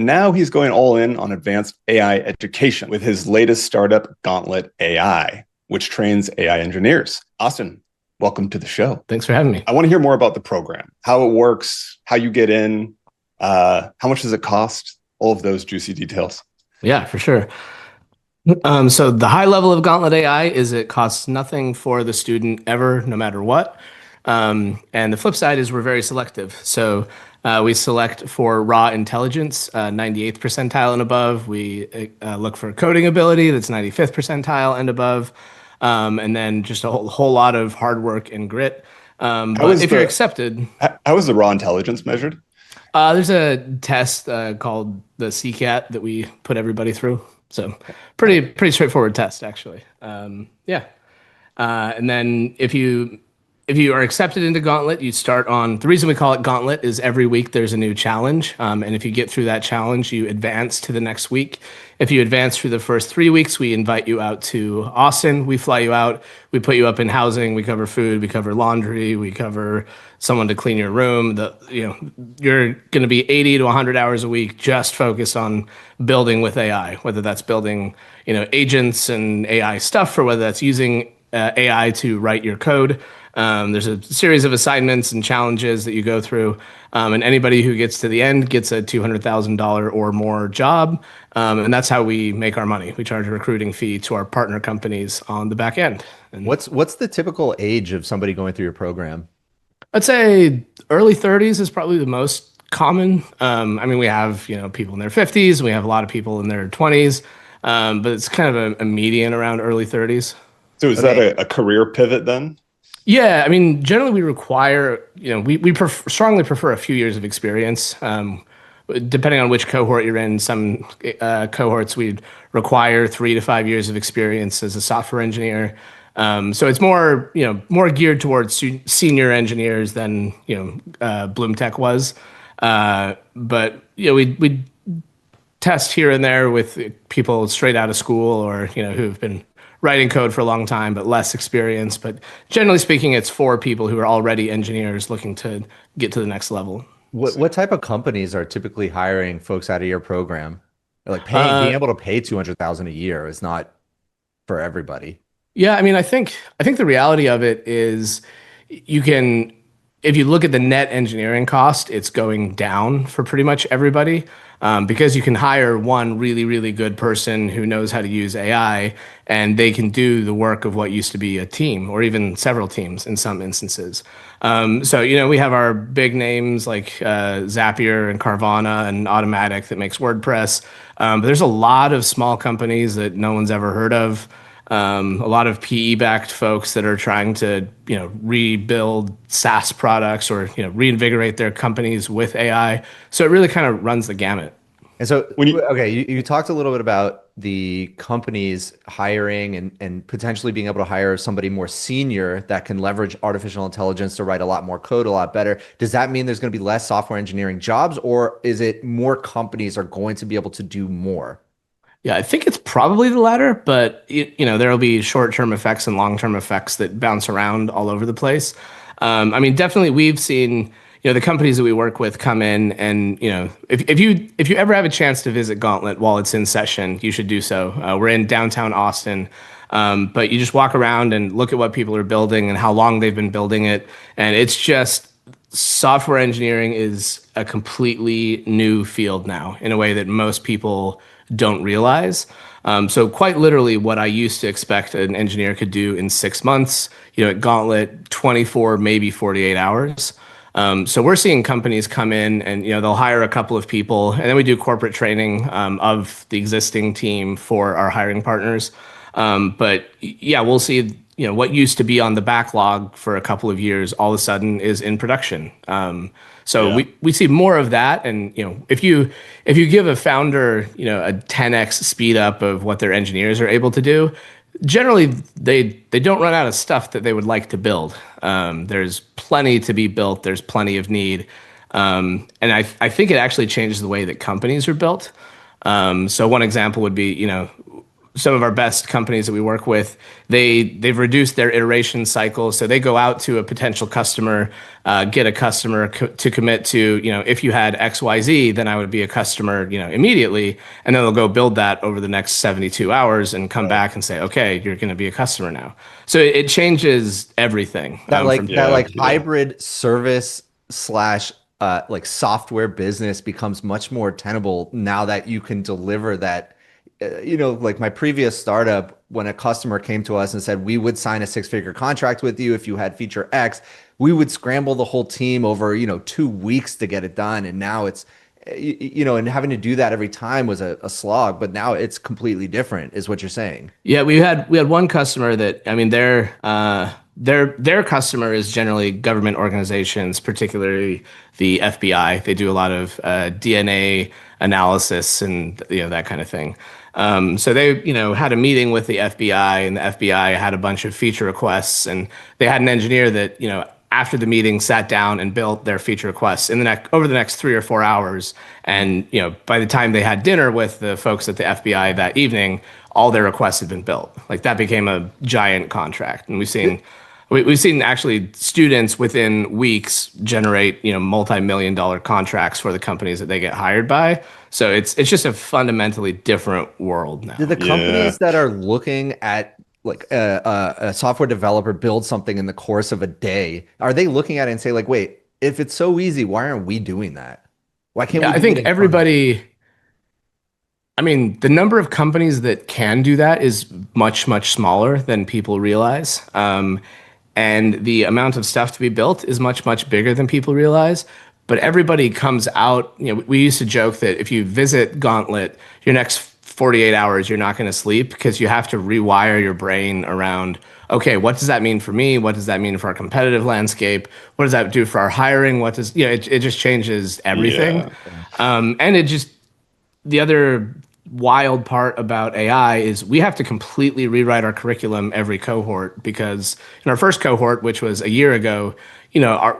now he's going all in on advanced AI education with his latest startup, Gauntlet AI, which trains AI engineers. Austen, welcome to the show. Thanks for having me. I want to hear more about the program, how it works, how you get in, how much does it cost, all of those juicy details. Yeah, for sure. So the high level of Gauntlet AI is it costs nothing for the student ever, no matter what. And the flip side is we're very selective. So we select for raw intelligence, 98th percentile and above. We look for coding ability, that's 95th percentile and above. And then just a whole lot of hard work and grit. But if you're accepted... How is the raw intelligence measured? There's a test called the CCAT that we put everybody through. So pretty straightforward test, actually. Yeah. And then if you are accepted into Gauntlet, you start on, the reason we call it Gauntlet is every week there's a new challenge. And if you get through that challenge, you advance to the next week. If you advance through the first 3 weeks, we invite you out to Austen. We fly you out. We put you up in housing. We cover food. We cover laundry. We cover someone to clean your room. You're going to be 80 to 100 hours a week just focused on building with AI, whether that's building, agents and AI stuff, or whether that's using AI to write your code. There's a series of assignments and challenges that you go through, and anybody who gets to the end gets a $200,000 or more job, and that's how we make our money. We charge a recruiting fee to our partner companies on the back end. And what's the typical age of somebody going through your program? I'd say early 30s is probably the most common. We have people in their 50s, we have a lot of people in their 20s, but it's kind of a median around early 30s. So is that a career pivot then? Yeah, generally we require, we strongly prefer a few years of experience. Depending on which cohort you're in, some cohorts we'd require 3 to 5 years of experience as a software engineer. So it's more geared towards senior engineers than Bloom Tech was. But we test here and there with people straight out of school or who've been writing code for a long time, but less experience. But generally speaking, it's for people who are already engineers looking to get to the next level. What type of companies are typically hiring folks out of your program? Like being able to pay $200,000 a year is not for everybody. Yeah, I think the reality of it is if you look at the net engineering cost, it's going down for pretty much everybody. Because you can hire one really, really good person who knows how to use AI, and they can do the work of what used to be a team or even several teams in some instances. So we have our big names like Zapier and Carvana and Automatic that makes WordPress. But there's a lot of small companies that no one's ever heard of. A lot of PE-backed folks that are trying to, rebuild SaaS products or, reinvigorate their companies with AI. So it really kind of runs the gamut. And so you talked a little bit about the companies hiring and potentially being able to hire somebody more senior that can leverage artificial intelligence to write a lot more code a lot better. Does that mean there's going to be less software engineering jobs, or is it more companies are going to be able to do more? Yeah, I think it's probably the latter, but there'll be short-term effects and long-term effects that bounce around all over the place. Definitely we've seen, the companies that we work with come in and, if you ever have a chance to visit Gauntlet while it's in session, you should do so. We're in downtown Austin, but you just walk around and look at what people are building and how long they've been building it. And it's just software engineering is a completely new field now in a way that most people don't realize. So quite literally what I used to expect an engineer could do in 6 months, at Gauntlet, 24, maybe 48 hours. So we're seeing companies come in and, they'll hire a couple of people, and then we do corporate training of the existing team for our hiring partners. But yeah, we'll see, what used to be on the backlog for a couple of years all of a sudden is in production. We see more of that. And, if you give a founder, a 10x speed up of what their engineers are able to do, generally they don't run out of stuff that they would like to build. There's plenty to be built. There's plenty of need. And I think it actually changes the way that companies are built. So one example would be, some of our best companies that we work with, they've reduced their iteration cycle. So they go out to a potential customer, get a customer to commit to, if you had XYZ, then I would be a customer, immediately. And then they'll go build that over the next 72 hours and come back and say, okay, you're going to be a customer now. So it changes everything. Hybrid service slash like software business becomes much more tenable now that you can deliver that. Like my previous startup, when a customer came to us and said, we would sign a 6-figure contract with you if you had feature X, we would scramble the whole team over, 2 weeks to get it done. And now it's, and having to do that every time was a slog, but now it's completely different, is what you're saying. Yeah, we had one customer that, I mean, their customer is generally government organizations, particularly the FBI. They do a lot of DNA analysis and that kind of thing. So they had a meeting with the FBI, and the FBI had a bunch of feature requests, and they had an engineer that after the meeting sat down and built their feature requests over the next 3 or 4 hours. And by the time they had dinner with the folks at the FBI that evening, all their requests had been built. Like that became a giant contract, and we've seen actually students within weeks generate multi-million-dollar contracts for the companies that they get hired by. So it's just a fundamentally different world now. Do the companies that are looking at like a software developer build something in the course of a day, are they looking at it and say like, wait, if it's so easy, why aren't we doing that? Why can't we? I think everybody. I mean, the number of companies that can do that is much, much smaller than people realize. And the amount of stuff to be built is much, much bigger than people realize. But everybody comes out, we used to joke that if you visit Gauntlet, your next 48 hours, you're not going to sleep because you have to rewire your brain around, okay, what does that mean for me? What does that mean for our competitive landscape? What does that do for our hiring? It just changes everything. And the other wild part about AI is we have to completely rewrite our curriculum every cohort, because in our first cohort, which was a year ago,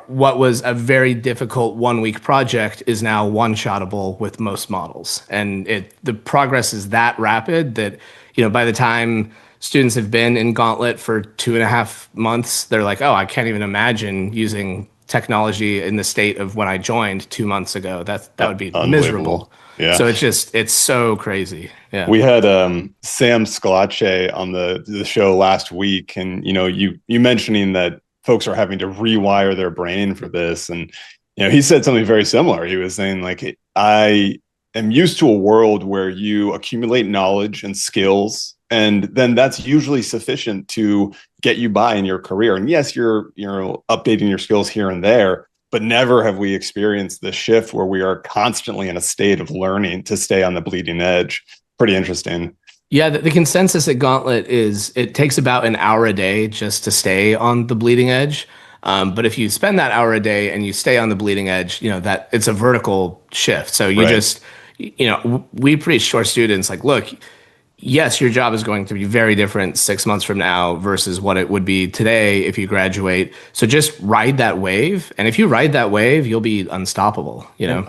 what was a very difficult 1-week project is now one-shottable with most models. And the progress is that rapid that, by the time students have been in Gauntlet for 2.5 months, they're like, oh, I can't even imagine using technology in the state of when I joined 2 months ago. That would be miserable. Yeah. So it's so crazy. Yeah. We had Sam Scalacci on the show last week, and you mentioning that folks are having to rewire their brain for this, and he said something very similar. He was saying like, I am used to a world where you accumulate knowledge and skills, and then that's usually sufficient to get you by in your career. And yes, you're updating your skills here and there, but never have we experienced the shift where we are constantly in a state of learning to stay on the bleeding edge. Pretty interesting. Yeah, the consensus at Gauntlet is it takes about an hour a day just to stay on the bleeding edge. But if you spend that hour a day and you stay on the bleeding edge, that it's a vertical shift. So we preach to our students like, look, yes, your job is going to be very different 6 months from now versus what it would be today if you graduate. So just ride that wave. And if you ride that wave, you'll be unstoppable, Yeah.